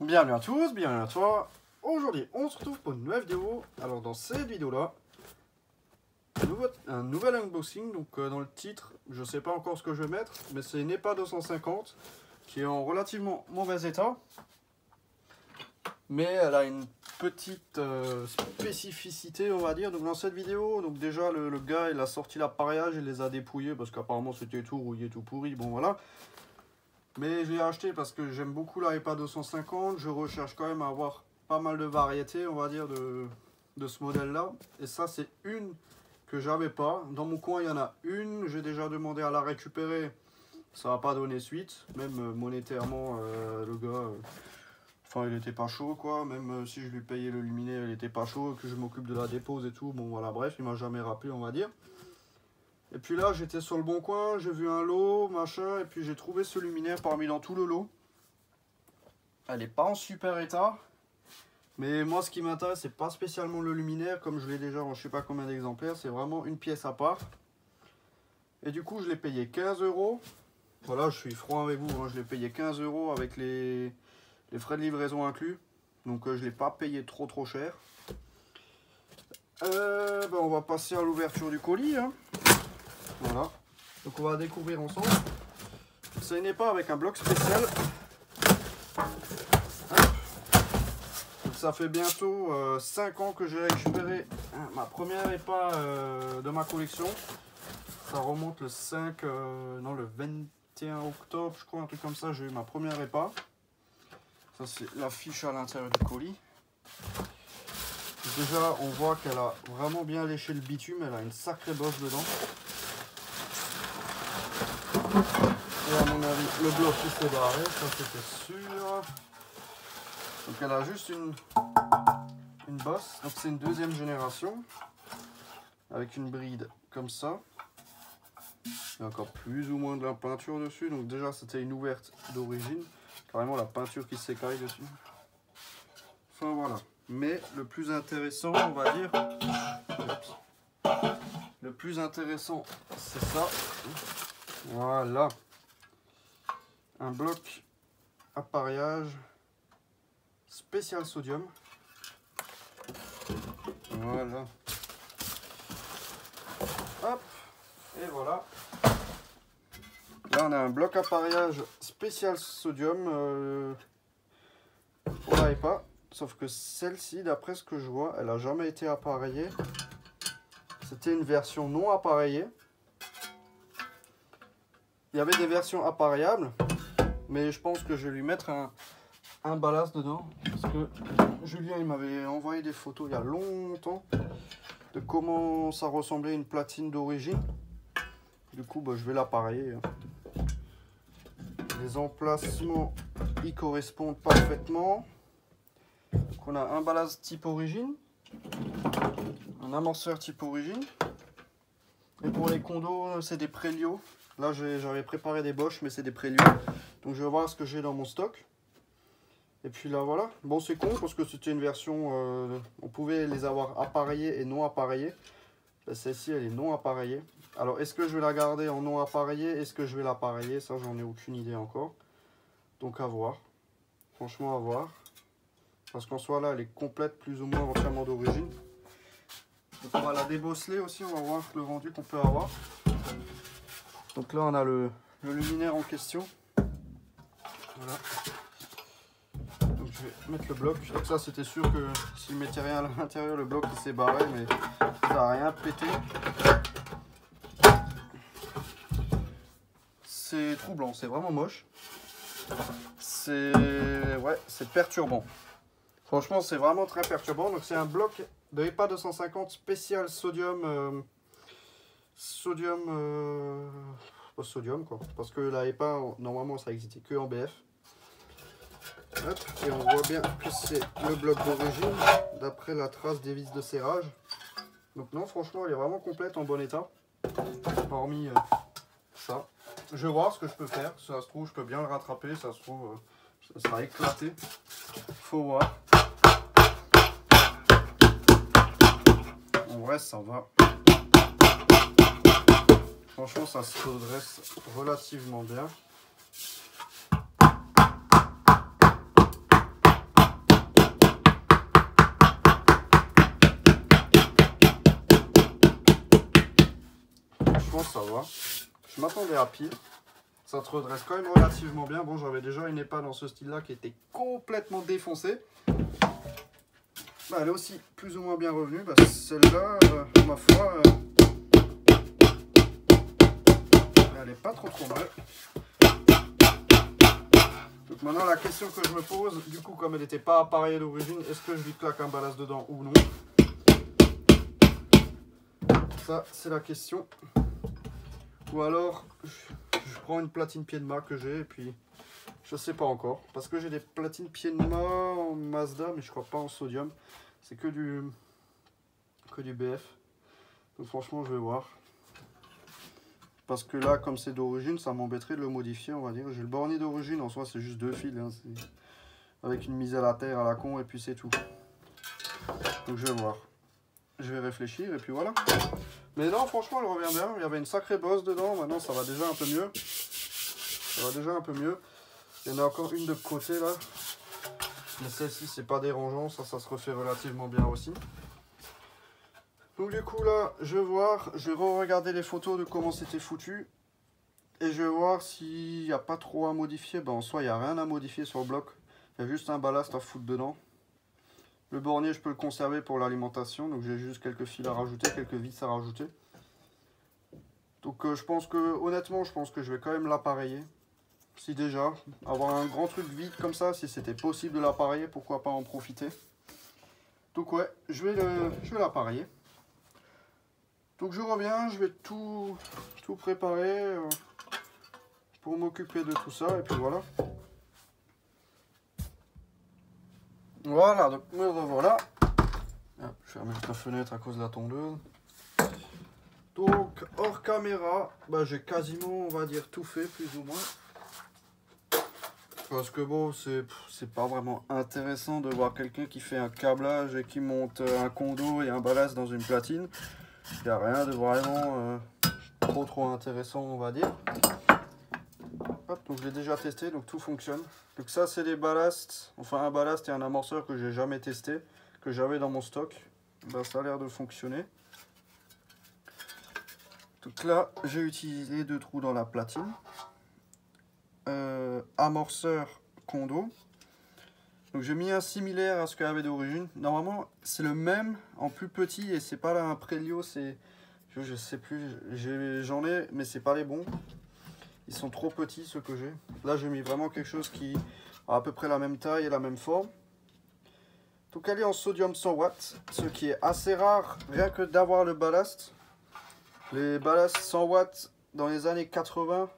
Bienvenue à tous, bienvenue à toi. Aujourd'hui, on se retrouve pour une nouvelle vidéo. Alors, dans cette vidéo-là, un nouvel unboxing. Donc, dans le titre, je sais pas encore ce que je vais mettre, mais c'est une EPA 250 qui est en relativement mauvais état. Mais elle a une petite spécificité, on va dire. Donc, dans cette vidéo, donc déjà, le gars, il a sorti l'appareillage, il les a dépouillés parce qu'apparemment, c'était tout rouillé, tout pourri. Bon, voilà. Mais je l'ai acheté parce que j'aime beaucoup la EPA 250. Je recherche quand même à avoir pas mal de variétés, on va dire, de ce modèle-là. Et ça, c'est une que j'avais pas. Dans mon coin, il y en a une. J'ai déjà demandé à la récupérer. Ça n'a pas donné suite. Même monétairement, le gars, enfin, il était pas chaud, quoi. Même si je lui payais le luminaire, il était pas chaud. Que je m'occupe de la dépose et tout. Bon, voilà, bref, il m'a jamais rappelé, on va dire. Et puis là, j'étais sur le bon coin, j'ai vu un lot, machin, et puis j'ai trouvé ce luminaire parmi dans tout le lot. Elle n'est pas en super état, mais moi, ce qui m'intéresse, c'est pas spécialement le luminaire, comme je l'ai déjà en je sais pas combien d'exemplaires, c'est vraiment une pièce à part. Et du coup, je l'ai payé 15 €. Voilà, je suis franc avec vous, hein, je l'ai payé 15 € avec les frais de livraison inclus. Donc, je ne l'ai pas payé trop cher. On va passer à l'ouverture du colis, hein. Voilà, donc on va découvrir ensemble. C'est une EPA avec un bloc spécial. Donc ça fait bientôt 5 ans que j'ai récupéré ma première EPA de ma collection. Ça remonte le 21 octobre, je crois, un truc comme ça, j'ai eu ma première EPA. Ça, c'est l'affiche à l'intérieur du colis. Déjà, on voit qu'elle a vraiment bien léché le bitume, elle a une sacrée bosse dedans. Et à mon avis, le bloc qui s'est barré, ça c'était sûr. Donc elle a juste une bosse. Donc c'est une deuxième génération. Avec une bride comme ça. Il y a encore plus ou moins de la peinture dessus. Donc déjà c'était une ouverte d'origine. Carrément la peinture qui s'écaille dessus. Enfin voilà. Mais le plus intéressant, on va dire. Le plus intéressant, c'est ça. Voilà, un bloc appareillage spécial sodium. Voilà. Hop, et voilà. Là, on a un bloc appareillage spécial sodium pour la EPA. Sauf que celle-ci, d'après ce que je vois, elle n'a jamais été appareillée. C'était une version non appareillée. Il y avait des versions appareillables, mais je pense que je vais lui mettre un ballast dedans. Parce que Julien, il m'avait envoyé des photos il y a longtemps de comment ça ressemblait une platine d'origine. Du coup, je vais l'appareiller. Les emplacements y correspondent parfaitement. Donc on a un ballast type origine, un amorceur type origine. Et pour les condos, c'est des Prélio. Là, j'avais préparé des Bosch, mais c'est des Prélio. Donc, je vais voir ce que j'ai dans mon stock. Et puis là, voilà. Bon, c'est con parce que c'était une version... on pouvait les avoir appareillées et non appareillées. Celle-ci, elle est non appareillée. Alors, est-ce que je vais la garder en non appareillée? Est-ce que je vais l'appareiller? Ça, j'en ai aucune idée encore. Donc, à voir. Franchement, à voir. Parce qu'en soi, là, elle est complète, plus ou moins entièrement d'origine. Donc, on va la débosseler aussi. On va voir le rendu qu'on peut avoir. Donc là, on a le luminaire en question. Voilà. Donc je vais mettre le bloc. Donc ça, c'était sûr que s'il mettait rien à l'intérieur, le bloc il s'est barré, mais ça n'a rien pété. C'est troublant, c'est vraiment moche. C'est perturbant. Franchement, c'est vraiment très perturbant. Donc c'est un bloc de EPA 250 spécial sodium. Pas sodium quoi, parce que la EPA normalement ça existait que en BF. Hop, et on voit bien que c'est le bloc d'origine d'après la trace des vis de serrage. Donc non, franchement elle est vraiment complète, en bon état, hormis ça. Je vais voir ce que je peux faire. Si ça se trouve je peux bien le rattraper, ça se trouve ça sera éclaté, faut voir. En vrai ça va. Franchement, ça se redresse relativement bien. ça va. Je m'attendais à pire. Ça se redresse quand même relativement bien. Bon, j'avais déjà une épave dans ce style-là qui était complètement défoncée. Bah, elle est aussi plus ou moins bien revenue. Bah, celle-là, ma foi, elle est pas trop mal. Donc maintenant, la question que je me pose, du coup, comme elle n'était pas appareillée d'origine, est-ce que je lui claque un ballast dedans ou non? Ça, c'est la question. Ou alors, je prends une platine pied de mât que j'ai et puis je sais pas encore. Parce que j'ai des platines pied de mât en Mazda, mais je crois pas en sodium. C'est que du BF. Donc franchement, je vais voir. Parce que là, comme c'est d'origine, ça m'embêterait de le modifier, on va dire. J'ai le bornier d'origine, en soi, c'est juste 2 fils. Hein, avec une mise à la terre à la con et puis c'est tout. Donc je vais voir. Je vais réfléchir et puis voilà. Mais non, franchement, elle revient bien. Il y avait une sacrée bosse dedans. Maintenant, ça va déjà un peu mieux. Ça va déjà un peu mieux. Il y en a encore une de côté là. Mais celle-ci, c'est pas dérangeant. Ça se refait relativement bien aussi. Donc du coup là, je vais voir. Je vais re-regarder les photos de comment c'était foutu. Et je vais voir s'il n'y a pas trop à modifier. Ben, en soi, il n'y a rien à modifier sur le bloc. Il y a juste un ballast à foutre dedans. Le bornier, je peux le conserver pour l'alimentation. Donc j'ai juste quelques fils à rajouter, quelques vis à rajouter. Donc je pense que, honnêtement, je pense que je vais quand même l'appareiller. Si déjà, avoir un grand truc vide comme ça, si c'était possible de l'appareiller, pourquoi pas en profiter. Donc ouais, je vais l'appareiller. Donc je reviens, je vais tout préparer pour m'occuper de tout ça. Et puis voilà. Voilà, donc me revoilà. Je vais remettre la fenêtre à cause de la tondeuse. Donc hors caméra, bah, j'ai quasiment, on va dire, tout fait plus ou moins. Parce que bon, c'est pas vraiment intéressant de voir quelqu'un qui fait un câblage et qui monte un condo et un ballast dans une platine. Il n'y a rien de vraiment trop intéressant, on va dire. Hop, donc je l'ai déjà testé, donc tout fonctionne. Donc ça, c'est des ballasts, enfin un ballast et un amorceur que j'ai jamais testé, que j'avais dans mon stock. Ben, ça a l'air de fonctionner. Donc là, j'ai utilisé les 2 trous dans la platine. Amorceur condo. Donc j'ai mis un similaire à ce qu'il y avait d'origine. Normalement, c'est le même en plus petit et c'est pas là un Prelio, c'est je sais plus, j'en ai mais c'est pas les bons. Ils sont trop petits ceux que j'ai. Là, j'ai mis vraiment quelque chose qui a à peu près la même taille et la même forme. Donc elle est en sodium 100 watts, ce qui est assez rare, rien que d'avoir le ballast. Les ballasts 100 watts dans les années 80,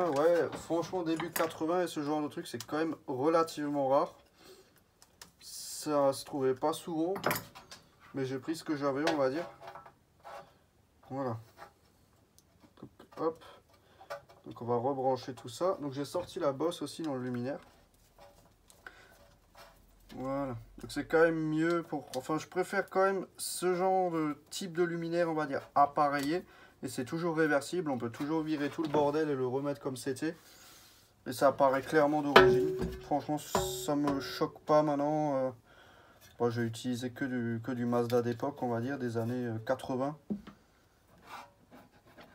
ouais, franchement début 80 et ce genre de truc, c'est quand même relativement rare. Ça se trouvait pas souvent, mais j'ai pris ce que j'avais, on va dire. Voilà. Donc, hop. Donc on va rebrancher tout ça. Donc j'ai sorti la bosse aussi dans le luminaire. Voilà. Donc c'est quand même mieux pour... Enfin, je préfère quand même ce genre de type de luminaire, on va dire, appareillé. Et c'est toujours réversible. On peut toujours virer tout le bordel et le remettre comme c'était. Et ça apparaît clairement d'origine. Franchement, ça me choque pas maintenant. Moi, j'ai utilisé que du Mazda d'époque, on va dire, des années 80.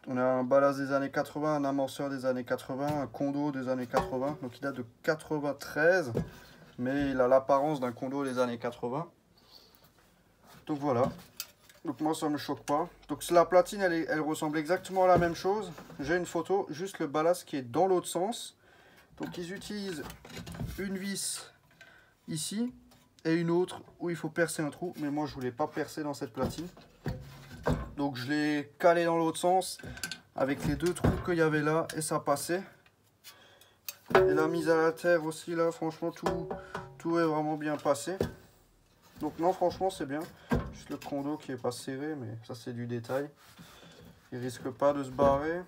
On a un ballast des années 80, un amorceur des années 80, un condo des années 80. Donc il date de 93. Mais il a l'apparence d'un condo des années 80. Donc voilà. Donc moi ça me choque pas. Donc la platine elle ressemble exactement à la même chose. J'ai une photo, juste le ballast qui est dans l'autre sens. Donc ils utilisent une vis ici et une autre où il faut percer un trou. Mais moi je voulais pas percer dans cette platine. Donc je l'ai calé dans l'autre sens avec les 2 trous qu'il y avait là et ça passait. Et la mise à la terre aussi là, franchement tout est vraiment bien passé. Donc non, franchement c'est bien. Juste le condo qui est pas serré, mais ça c'est du détail. Il risque pas de se barrer.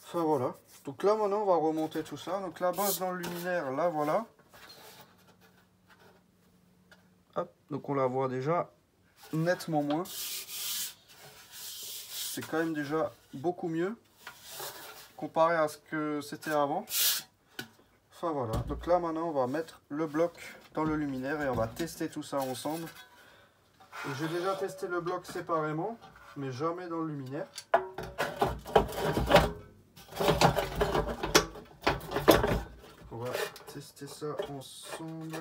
Enfin voilà. Donc là maintenant on va remonter tout ça. Donc la bosse dans le luminaire, là voilà. Hop, donc on la voit déjà nettement moins. C'est quand même déjà beaucoup mieux comparé à ce que c'était avant. Enfin voilà, donc là maintenant on va mettre le bloc dans le luminaire et on va tester tout ça ensemble. J'ai déjà testé le bloc séparément. mais jamais dans le luminaire. On va tester ça ensemble.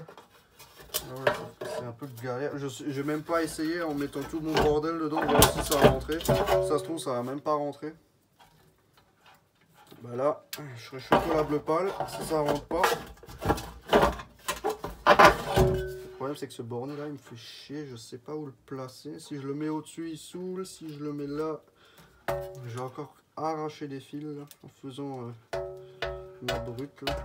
Ah ouais, c'est un peu de galère. Je vais même pas essayer en mettant tout mon bordel dedans, voir si ça va rentrer. Ça se trouve, ça va même pas rentrer. Bah là, je serai chocolat bleu pâle si ça rentre pas. Le problème, c'est que ce borné là, il me fait chier. Je sais pas où le placer. Si je le mets au-dessus, il saoule. Si je le mets là, je vais encore arracher des fils là, en faisant ma brute là.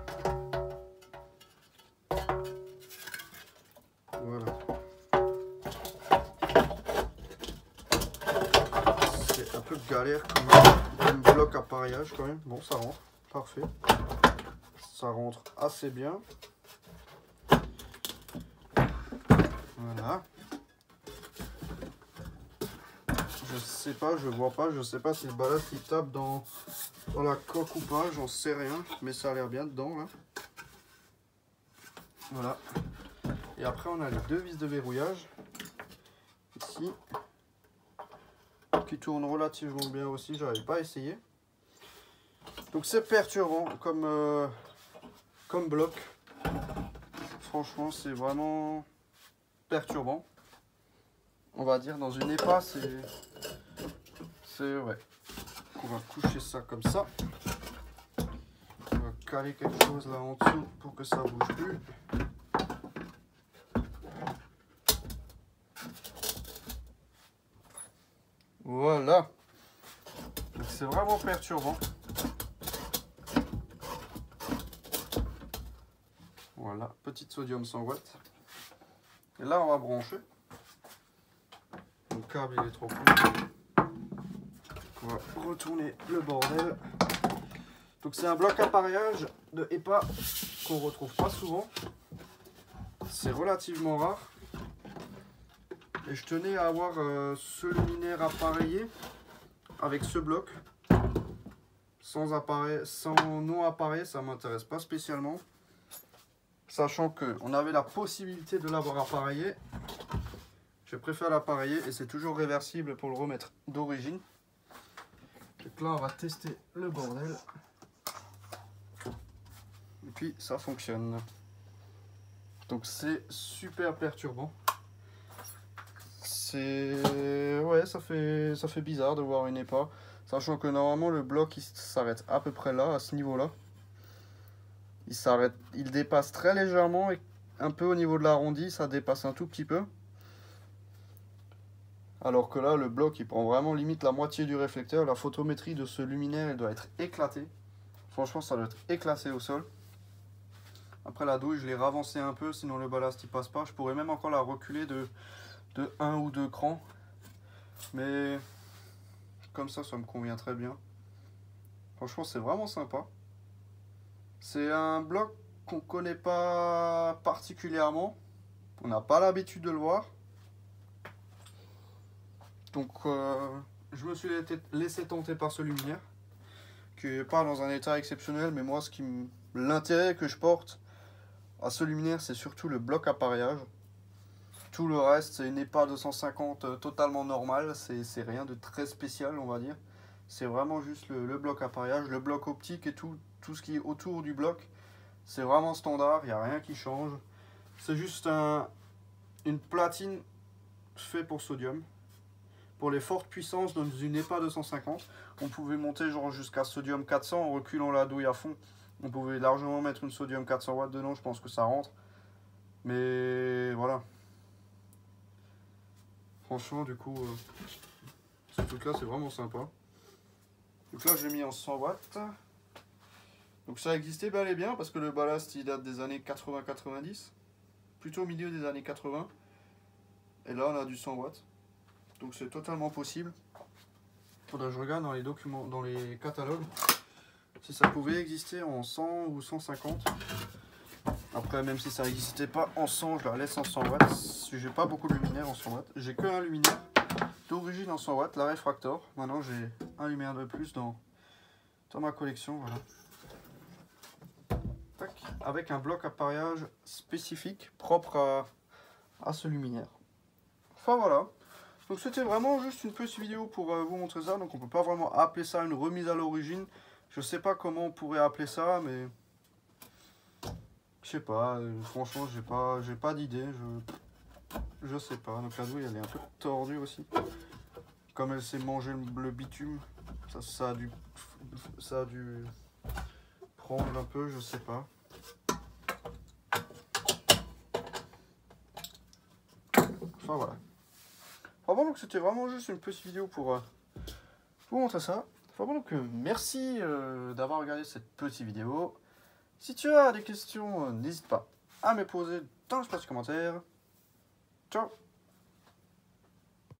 Voilà. C'est un peu de galère comme bloc appareillage quand même. Bon, ça rentre. Parfait. Ça rentre assez bien. Voilà. Je sais pas, je vois pas. Je sais pas si le ballast il tape dans la coque ou pas. J'en sais rien. Mais ça a l'air bien dedans là. Voilà. Et après, on a les deux vis de verrouillage. Ici. Qui tournent relativement bien aussi. J'avais pas essayé. Donc c'est perturbant comme bloc. Franchement, c'est vraiment perturbant. On va dire dans une EPA, c'est ouais. On va coucher ça comme ça. On va caler quelque chose là en dessous pour que ça bouge plus. Voilà. C'est vraiment perturbant. Voilà, petite sodium 100 watts. Et là, on va brancher. Le câble, il est trop court. On va retourner le bordel. Donc, c'est un bloc appareillage de EPA qu'on retrouve pas souvent. C'est relativement rare. Et je tenais à avoir ce luminaire appareillé avec ce bloc. Sans non appareil, ça m'intéresse pas spécialement. Sachant qu'on avait la possibilité de l'avoir appareillé, je préfère l'appareiller et c'est toujours réversible pour le remettre d'origine. Donc là, on va tester le bordel. Et puis, ça fonctionne. Donc, c'est super perturbant. Ouais, ça fait bizarre de voir une EPA. Sachant que normalement, le bloc, il s'arrête à peu près là, à ce niveau-là. Il dépasse très légèrement et un peu au niveau de l'arrondi, ça dépasse un tout petit peu. Alors que là, le bloc, il prend vraiment limite la moitié du réflecteur. La photométrie de ce luminaire, elle doit être éclatée. Franchement, ça doit être éclaté au sol. Après la douille, je l'ai ravancé un peu, sinon le ballast, il passe pas. Je pourrais même encore la reculer de 1 ou 2 crans. Mais comme ça me convient très bien. Franchement, c'est vraiment sympa. C'est un bloc qu'on connaît pas particulièrement. On n'a pas l'habitude de le voir. Donc je me suis laissé tenter par ce luminaire. Qui n'est pas dans un état exceptionnel. Mais moi, l'intérêt que je porte à ce luminaire, c'est surtout le bloc appareillage. Tout le reste, c'est une EPA 250 totalement normale. C'est rien de très spécial, on va dire. C'est vraiment juste le bloc appareillage, le bloc optique et tout ce qui est autour du bloc. C'est vraiment standard, il n'y a rien qui change. C'est juste une platine faite pour sodium. Pour les fortes puissances, dans une EPA 250, on pouvait monter genre jusqu'à sodium 400 en reculant la douille à fond. On pouvait largement mettre une sodium 400 watts dedans, je pense que ça rentre. Mais voilà. Franchement, du coup, ce truc-là, c'est vraiment sympa. Donc là, j'ai mis en 100 watts. Donc ça existait bel et bien, parce que le ballast, il date des années 80-90. Plutôt au milieu des années 80. Et là, on a du 100 watts. Donc c'est totalement possible. Faudrait que je regarde dans les documents, dans les catalogues, si ça pouvait exister en 100 ou 150. Après, même si ça n'existait pas en 100, je la laisse en 100 watts. J'ai pas beaucoup de luminaires en 100 watts. J'ai que un luminaire d'origine en 100 watts, la Refractor. Maintenant, j'ai un luminaire de plus dans ma collection. Voilà. Tac. Avec un bloc appareillage spécifique, propre à ce luminaire. Enfin voilà. Donc c'était vraiment juste une petite vidéo pour vous montrer ça. Donc on peut pas vraiment appeler ça une remise à l'origine. Je sais pas comment on pourrait appeler ça, mais je sais pas. Franchement, j'ai pas d'idée. Je sais pas. Donc la douille, elle est un peu tordue aussi. Comme elle s'est mangé le bitume, ça a dû prendre un peu, je sais pas. Enfin voilà. Enfin bon, donc c'était vraiment juste une petite vidéo pour vous montrer ça. Enfin bon, donc merci d'avoir regardé cette petite vidéo. Si tu as des questions, n'hésite pas à me poser dans l'espace commentaire. Ciao!